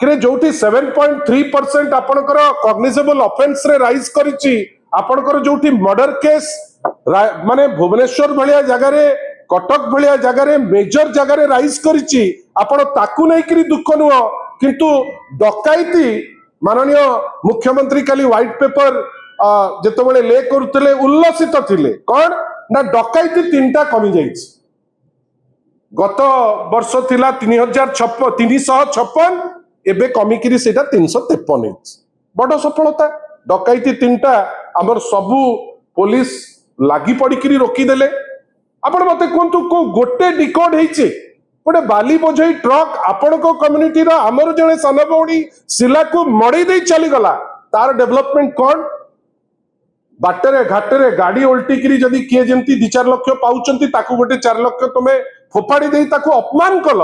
कि जोठी 7.3% आपणकर cognizable offence रे राइज करिछि आपणकर जोठी मर्डर केस माने भुवनेश्वर भलिया जगह रे कटक भलिया जगह रे मेजर जगह रे राइज करिछि आपण ताकू नै करी दुख नुह किंतु डकाइती माननीय मुख्यमंत्री काली व्हाइट पेपर जेतबेले ले करुतले उल्लसित थिले कोन ना डकाइती तीनटा कमी जाइछि गत वर्ष थिला 356 एबे कमिकिरी सेटा 353 बड़ सफलता डकाइती तीनटा आमर सबु पुलिस लागी पड़िकी रोकीदेले आपण मते कहतु को गोटे डिकोड होइछे गोटे बाली बोझई ट्रक आपण को कम्युनिटी रो आमर जने सन भौणी सिला को मड़ी दे चली गला तार डेवलपमेंट कोन बाटरे घाटरे गाड़ी उल्टिकी जदि किए जमती 2-4 लाख पाउचंती ताकू गोटे 4 लाख तुमे फोपाड़ी दे ताकू अपमान कल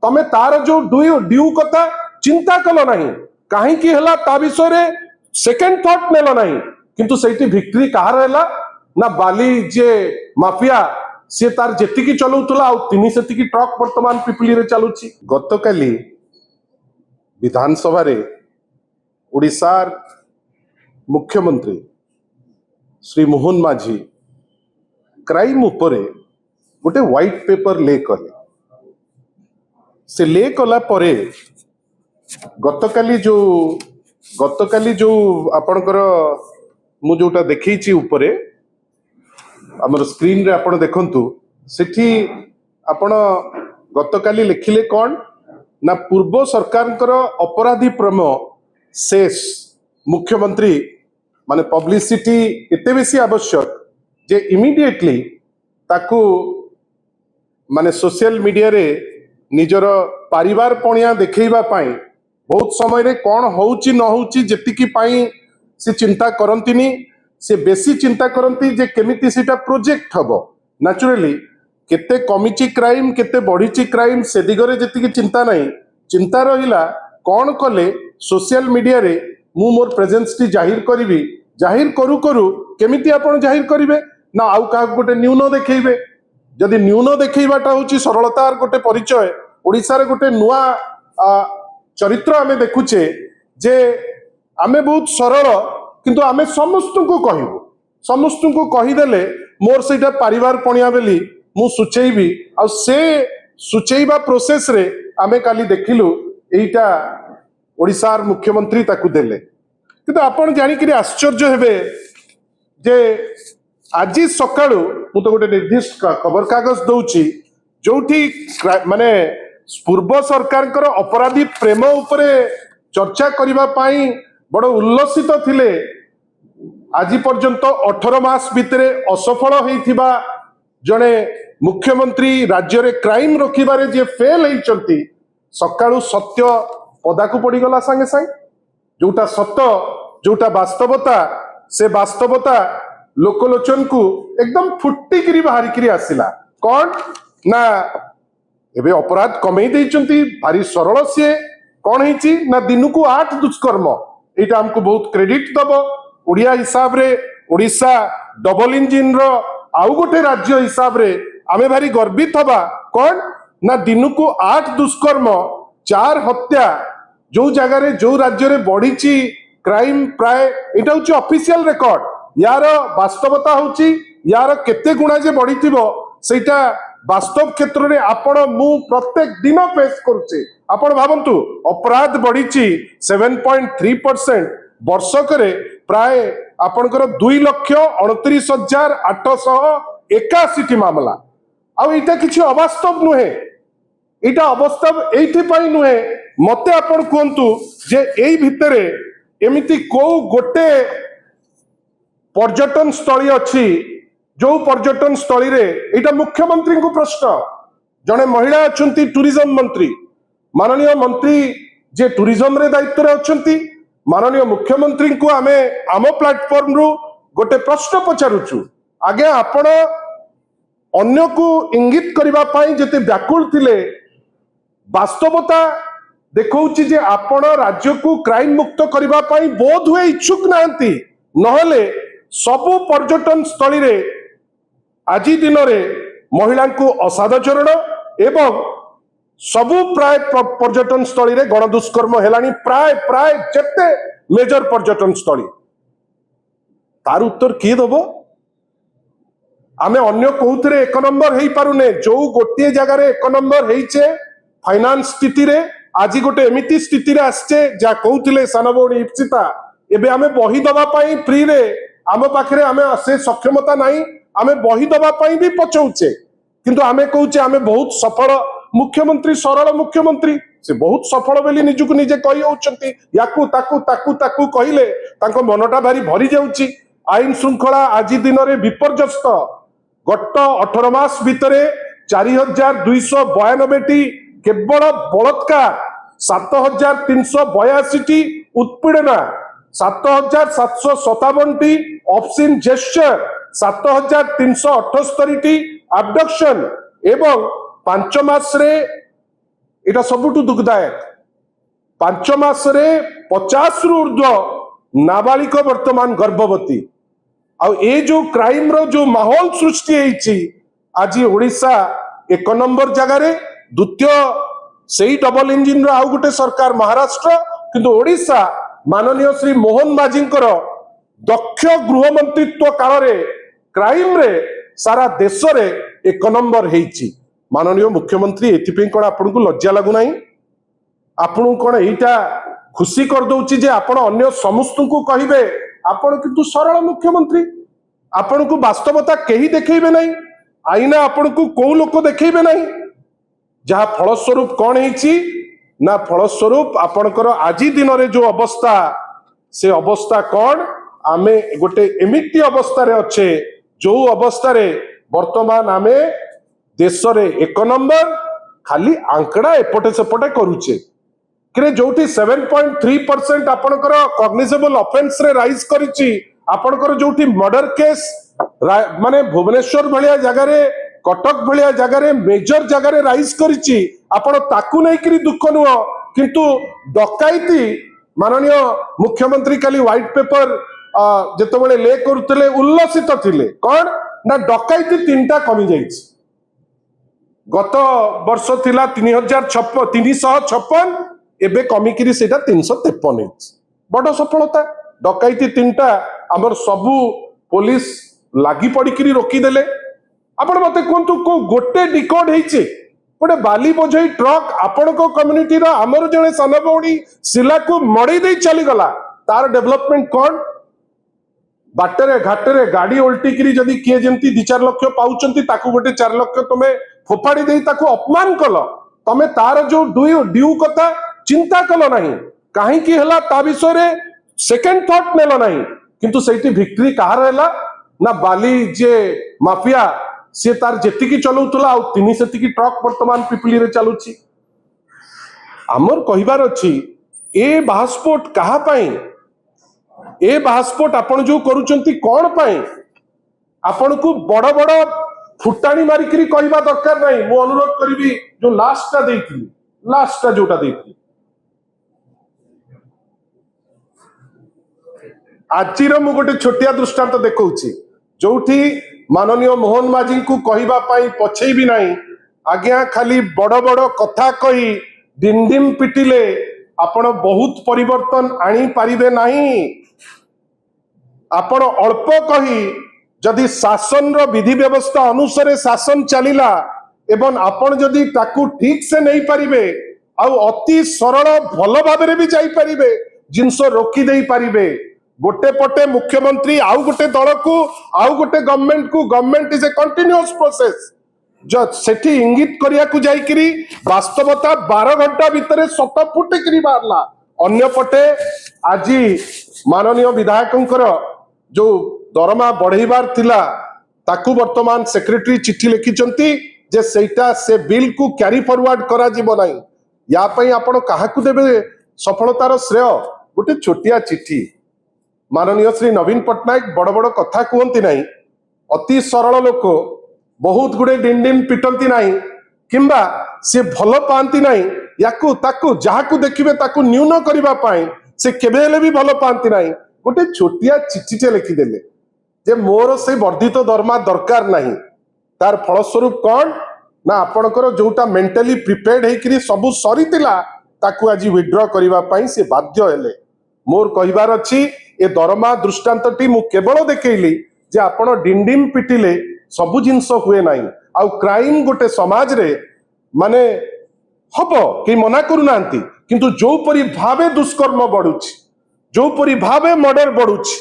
तमे तार जो ड्यू कथा चिंता कल नहीं कहीं की हला ता विषय रे सेकंड थॉट नेल नहीं किंतु सेठी विक्ट्री कहार हैला ना बाली जे माफिया से तार जेतिकी चलौतला आ तिनी सेतिकी ट्रक वर्तमान पिपली रे चलुची गतकाली विधानसभा रे ओडिसार मुख्यमंत्री श्री मोहन माझी क्राइम उपरे गोटे व्हाइट पेपर ले कले से ले कला परे गतकाली जो आपणकर मु जोटा देखैछि उपरे हमर स्क्रीन रे आपण देखंतु सेठी आपण गतकाली लिखिले कोन ना पूर्व सरकारकर अपराधी प्रेम शेष मुख्यमंत्री माने पब्लिसिटी एते बेसी आवश्यक जे इमिडिएटली ताकू माने सोशल मीडिया रे निजर परिवार पणिया देखैबा पाई बहुत समय रे कौन होउची न होउची जेतिकी पाई से चिंता करंतिनी से बेसी चिंता करंती जे केमिति सेटा प्रोजेक्ट हबो नेचुरली केते कमिची क्राइम केते बढ़ीची क्राइम से दिगरे जेतिकी चिंता नहीं चिंता रहिला कौन कले सोशल मीडिया रे मु मोर प्रेजेंस टी जाहिर करिवि जाहिर करू करू केमिति आपण जाहिर करिवे ना आउ का गोटे न्यून देखैबे जदि न्यून देखैबाटा होची सरलतार गोटे परिचय ओडिसा रे गोटे नुआ चरित्र आमे देखुचे जे आमे बहुत सरल किंतु आमे समस्त को कहबो समस्त को कहीदेले मोर सेटा परिवार पणिया बेली मु सुचेइबी आ से सुचेइबा प्रोसेस रे आमे काली देखिलु एइटा ओडिसार मुख्यमंत्री ताकू देले किंतु आपण जानि कि आश्चर्य हेबे जे आज सकाळु मु तो गोटे निर्दिष्ट खबर कागज दउची जोठी माने पूर्व सरकार अपराधी प्रेम उपरे चर्चा करिबा पाई बड़ उल्लसित थिले आज पर्यंत 18 मास भितरे असफल होइथिबा जने मुख्यमंत्री राज्य रे क्राइम रोकिबारे जे फेल होइचंती सकाळु सत्य पदाकू पड़ी गला संगे संगे जोटा सत्य जोटा वास्तवता से वास्तवता लोकलोचन को एकदम फुट्टिकी बाहरिकी आसिला कौन ना एबे अपराध कमई देइचंती भारी सरल से कौन होइची ना दिन को 8 दुष्कर्म एटा हमको बहुत क्रेडिट दबो ओडिया हिसाब रे ओडिशा डबल इंजिन रो आउ गोटे राज्य हिसाब रे आमे भारी गर्वित हबा कौन ना दिन को 8 दुष्कर्म 4 हत्या जो जगह रे जो राज्य रे बढ़ीची क्राइम प्राय एटा होची ऑफिशियल रिकॉर्ड यार वास्तवता होची यार केते गुणा जे बढ़ीथिबो सेटा वास्तव क्षेत्र में आपण मु प्रत्येक दिन फेस करुचे आपण भावंतु अपराध बढ़ीची 7.3% वर्षक रे प्राय आपणकर 2,29,881 मामला आ एटा किछि अवास्तव नुहे एटा अवास्तव एइथि पई नुहे मते आपण कहंतु जे एई भितरे एमिति को गोटे पर्यटन स्थली अच्छी जो पर्यटन स्थली रे एटा मुख्यमंत्री को प्रश्न जने महिला अच्छी टूरिज्म मंत्री माननीय मंत्री जे टूरिज्म रे दायित्व रे अच्छी माननीय मुख्यमंत्री को आमे आम प्लेटफॉर्म रु गोटे प्रश्न पचारुचु आगे आपण अन्य को इंगित करिबा पाई जते व्याकुल थिले वास्तवता देखौची जे आपण राज्य को क्राइम मुक्त करिबा पाई बोध हुए इच्छुक नांती नहले सबु पर्यटन स्थली रे आज दिन रे महिला को असादाचरण एवं सबु प्राय पर्यटन स्थली रे गणदुष्कर्म हेलानी प्राय प्राय जेते मेजर पर्यटन स्थली तार उत्तर किए दबो आमे अन्य कोउथरे एक नंबर हेई पारुने जो गोटे जगह रे एक नंबर हेइचे फाइनान्स स्थिति रे आज गोटे एमिति स्थिति रे आछे जा कहउथिले सानबोडी इप्सिता एबे आमे बही दबा पई फ्री रे आम पाखरे आमे से सक्षमता नाही आमे बही दबा पई भी पचौचे किंतु आमे कहउचे आमे बहुत सफल मुख्यमंत्री सरल मुख्यमंत्री से बहुत सफल बेली निजुक निजे कहि होउचंती याकू ताकू ताकू ताकू कहिले तांको मनटा भारी भरी जाउची आईन श्रृंखला आज दिन रे विपर्यस्त गत 18 मास भितरे 4292 टी केवल बलात्कार 7382 टी उत्पीड़ना 7757 टी ऑब्सिन जेस्चर 7378 टी अबडक्शन एवं 5 मास रे एटा सबुठु दुखदायक 5 मास रे 50 रु ऊर्ध्व नाबालिक वर्तमान गर्भवती आ ए जो क्राइम रो जो माहौल सृष्टि हेइची आज ओडिशा एक नंबर जगह रे द्वितीय सेई डबल इंजिन रो आउ गुटे सरकार महाराष्ट्र किंतु ओडिशा माननीय श्री मोहन माझींकर दक्ष गृह मंत्रित्व काल रे क्राइम रे सारा देश रे एक नंबर हेइची माननीय मुख्यमंत्री एथिपे कोन आपनको लज्जा लागु नाही आपन कोन एटा खुशी कर दउची जे आपण अन्य समस्त को कहिबे आपण किंतु सरल मुख्यमंत्री आपण को वास्तवता केही देखैबे नाही आईना आपण को को लोक देखैबे नाही जहा फलस्वरूप कोन हेची ना फलस्वरूप आपणकर आजी दिन रे जो अवस्था से अवस्था कोन आमे गोटे एमिति अवस्था रे अच्छे जो अवस्था रे वर्तमान आमे देश रे एक नंबर खाली आंकड़ा एपटे सेपटे करूचे कि जोटी 7.3% आपणकर कॉग्निजेबल ऑफेंस रे राइज करिछि आपणकर जोटी मर्डर केस माने भुवनेश्वर भलिया जगह रे कटक भलिया जगह रे मेजर जगह रे राइज करिछि आपण ताकू नै करी दुख नुह किंतु डकाइती माननीय मुख्यमंत्री काली व्हाइट पेपर जेतबेले ले करूतले उल्लसित थिले कोन ना डकाइती तीनटा कमी जाइछि गत वर्ष थिला 356 एबे कमिकिरी सेटा 353 बड़ सफलता डकाइती तीनटा हमर सबु पुलिस लागी पड़िकिरी रोकी देले आपण मते कोंतु को गोटे डिकोड हेइचे गोटे बाली बोझई ट्रक आपण को कम्युनिटी रो हमर जने सानबोडी सिला को मड़ी दे चली गला तार डेवलपमेंट कोन बाटरे घाटरे गाड़ी उल्टी जदि किए जमती 2-4 लाख पाउचंती ताकू गोटे 4 लाख तमे फोपाड़ी दे ताकू अपमान कल तमे तार जो ड्यू कथा चिंता कल नहीं कहीं की हला ता विषय रे सेकंड थॉट नेलो नहीं किंतु सेठी विक्ट्री कहार हैला ना बाली जे माफिया से तार जेति की चलौतला आ तिनी सेति की ट्रक वर्तमान पिपली रे चलुची हमर कहिबार अछि ए बास्पोर्ट कहा पाई ए बास्पोर्ट आपण जो करूचंती कोन पाई आपण को बड़ बड़ फुटाणी मारिकरी कहवा दरकार नहीं मु अनुरोध करी जो लास्टा देइथि लास्टा जोटा देइथि आजिर मु गोटे छोटिया दृष्टांत देखौछि जोठी माननीय मोहन माझी को कहवा पाई पछे भी नहीं आज्ञा खाली बड़ बड़ कथा कही डिम डिम पिटिले आपण बहुत परिवर्तन आनी पारिबे नहीं आपण अल्प कही जदि शासन रो विधि व्यवस्था अनुसार शासन चलिला एवं आपण जदि ताकू ठीक से नहीं पारिबे आ अति सरल भल भाबरे भी जाई पारिबे जिनस रोकी देई पारिबे गोटे पटे मुख्यमंत्री आउ गोटे दल को आउ गोटे government is a continuous process जो सेठी इंगित करिया को जाई करी वास्तवता 12 घंटा भितरे सत फुटे करी बारला अन्य पटे आजी माननीय विधायकंकर जो दरमा बढ़ेबार थिला ताकू वर्तमान सेक्रेटरी चिट्ठी लिखिचंती जे सेटा से बिल को कैरी फॉरवर्ड करा जीवो नाही या पई आपण काहाकू देबे सफलतार श्रेय गोटे छोटिया चिट्ठी माननीय श्री नवीन पटनायक बड़ बड़ कथा कहती नहीं अति सरल लोक बहुत गुड़े डिम डिम पिटंती नहीं किंबा से भल पाती नहीं याकू ताकू जहाकू देखिबे ताकू न्यून करिबा पाई से केबे हेले भी भल पाती नहीं गोटे छोटिया चिट्ठीटे लिखिदेले जे मोर से वर्धित दरमा दरकार नहीं तार फलस्वरूप कौन ना आपणकर जोटा मेंटली प्रिपेयर्ड हेकरी सबु सरीतिला ताकू आज विड्रॉ करबा पई से बाध्य हेले। मोर कहिबार अछि ए दरमा दृष्टांतटी मु केवल देखैली जे आपण डिंडिम पिटिले सबु जिंस हुए नाही आउ क्राइम गोटे समाज रे माने हबो कि मना करू नांती किंतु जो परी भावे दुष्कर्म बढ़ुछि जो परी भावे मर्डर बढ़ुछि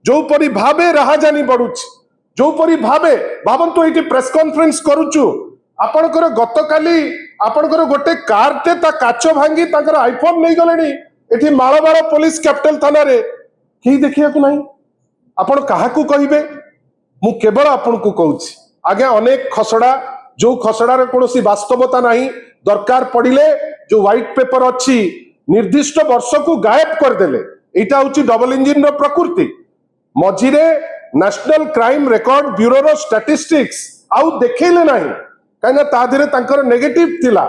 जो परी भावे राहाजानी बढ़ुछि जो परी भावे भावंतु एटी प्रेस कॉन्फ्रेंस करूछु आपणकर गतकाली आपणकर गोटे कारटे ता काच भांगी ताकर आईफोन नहीं गलेनी एठी माळबाळ पुलिस कैपिटल थाना रे कि देखिया को नहीं आपण काहाकू कहिबे मु केवल आपण को कहूछि आगे अनेक खसड़ा जो खसड़ा रे कोनोसी वास्तवता नहीं दरकार पड़िले जो व्हाइट पेपर अच्छी निर्दिष्ट वर्ष को गायब कर देले एटा होछि डबल इंजिन रो प्रकृति मझिरे नेशनल क्राइम रिकॉर्ड ब्यूरो रो स्टैटिस्टिक्स आउ देखैले नाही काइना ता धीरे तांकर नेगेटिव थिला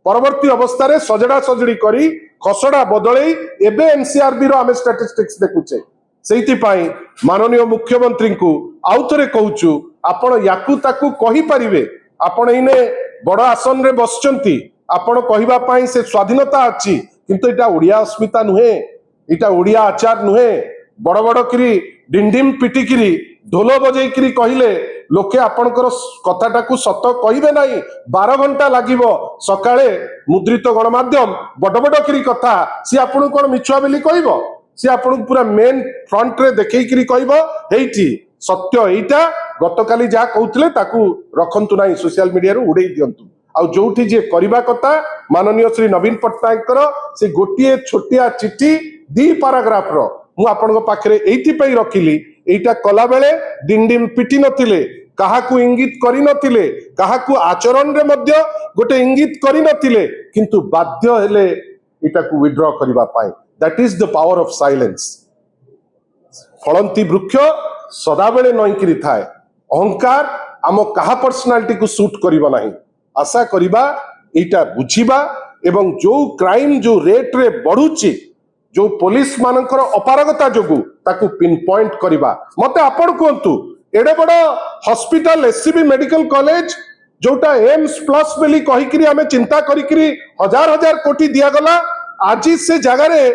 परवर्ती अवस्था रे सजड़ा सजड़ी करी खसड़ा बदलै एबे एनसीआरबी रो आमे स्टैटिस्टिक्स देखुचे सेति पाई माननीय मुख्यमंत्री को आउ थरे कहूछु आपण याकू ताकू कहि परिबे आपण इने बड़ आसन रे बसचंती आपण कहिबा पाई से स्वाधीनता अछि किंतु एटा ओडिया अस्मिता नुहे एटा ओडिया आचार नुहे बड़ बड़ करी डिंडिम पिटिकिरी ढोल बजै करी कहिले लोके आपणकर कथाटाकू सत कहिबे नाही 12 घंटा लागिबो सकाळे मुद्रित गणमाध्यम बड़ बड़ करी कथा सी आपण कोन मिछुआ बेली कहिबो सी आपण पूरा मेन फ्रंट रे देखै करी कहिबो हेइठी सत्य एइटा गतकाली जा कहउतले ताकू रखंतु नाही सोशल मीडिया रो उड़ै दियंतु आ जोठी जे करिबा कथा माननीय श्री नवीन पट्टनायक कर से गोटिए छोटिया चिट्ठी 2 पैराग्राफ रो मु आपन पाखरे एइठी पई रखिली एइटा कला बेले डिंडिम पिटी नथिले काहाकू इंगित करि नथिले काहाकू आचरण रे मध्य गोटे इंगित करि नथिले किंतु बाध्य हेले एटाकू विड्रॉ करिबा पाए that is the power of silence फलंती वृक्ष सदा बेले नईकरी थाए अहंकार आम कहा पर्सनालिटी को सूट करिबा नाही आशा करिबा एटा बुझिबा एवं जो क्राइम जो रेट रे बढ़ुची जो पुलिस मानकर अपारगता जोगु ताकू पिन पॉइंट करिबा मते आपण कोंतु एडे बड़ हॉस्पिटल एससीबी मेडिकल कॉलेज जोटा एम्स प्लस बेली कहिकरी हमें चिंता करिकरी हजार हजार कोटी दिया गला आज से जगह रे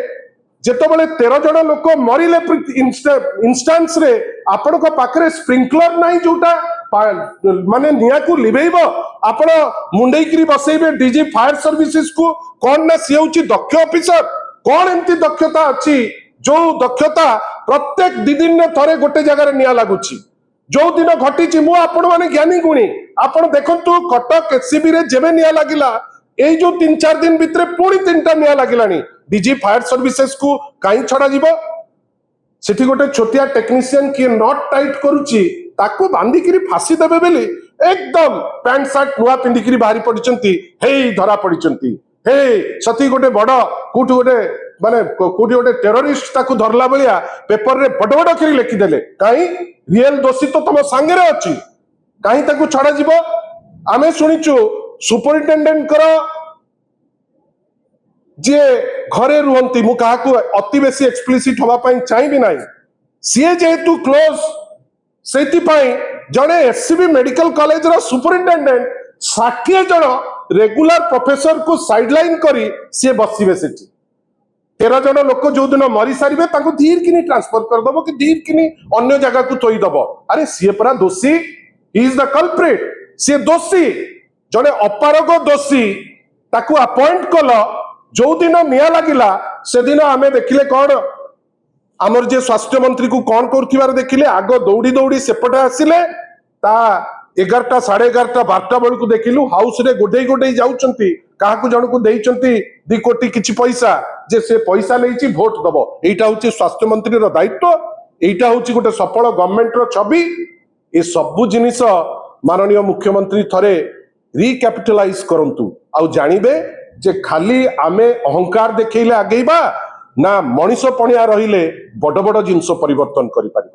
जेतबेले 13 जन लोक मरिले इंस्टांस रे आपण को पाखरे स्प्रिंकलर नाही जोटा माने निया को लिबेइबो आपण मुंडेइकरी बसैबे डीजी फायर सर्विसेज को कोन ना सियउची दक्ष ऑफिसर कोन एंती दक्षता अछि जो दक्षता प्रत्येक दिन ने थरे गोटे जगह रे निया लागुची जो दिन घटी मु आपण माने ज्ञानी गुणी आपण देखंतु कटक एससीबी रे जेबे निया लागिला एई जो 3-4 दिन भितरे पूरी 3टा निया लागिलानी डीजी फायर सर्विसेज को काई छडा जीवो सेठी गोटे छोटिया टेक्नीशियन की नॉट टाइट करूची ताको बांधी करी फांसी देबे बेली एकदम पैंट शर्ट नुआ पिंडी करी बाहरी पडिचंती हेई धरा पडिचंती हे सती गोटे बड़ कोठी गोटे माने कोठी गोटे टेररिस्ट ताको धरला बलिया पेपर रे बड़ बड़ करी लिखि देले काई रियल दोषी तो तम संगे रे अछि काई ताको छडा जीवो आमे सुनिचु सुपरिटेंडेंट कर जे घरे रुहंती मु काहाकू अति बेसी एक्सप्लिसिट होबा पई चाहिबी नाही सीए जेतु क्लोज सेति पई जणे एससीबी मेडिकल कॉलेज रो सुपरिटेंडेंट 60 जण रेगुलर प्रोफेसर को साइडलाइन करी से बसिबे सेठी 13 जण लोक जो दिन मरी सारिबे ताको धीर किनी ट्रांसफर कर दबो कि धीर किनी अन्य जगह को तोई दबो अरे सीए परा दोषी ही इज द कल्प्रिट से दोषी जणे अपारग दोषी ताको अपॉइंट कलो जो दिन निया लागिला से दिन आमे देखिले कौन आमर जे स्वास्थ्य मंत्री को कौन करथिबार देखिले आग दौड़ी दौड़ी सेपटे आसिले ता 11टा 11:30 12टा बेल को देखिलु हाउस रे गोडे गोडे जाउचंती काहाकू जण को देइचंती 2 कोटी किछि पैसा जे से पैसा लेइची वोट दबो एटा होची स्वास्थ्य मंत्री रो दायित्व एटा होची गोटे सफल गवर्नमेंट रो छवि ए सबु जिनिस माननीय मुख्यमंत्री थरे रिकैपिटलाइज करंतु आ जानिबे जे खाली आमे अहंकार देखैले आगेबा ना मनीष पणिया रहिले बड़ बड़ जिंस परिवर्तन करि पारि।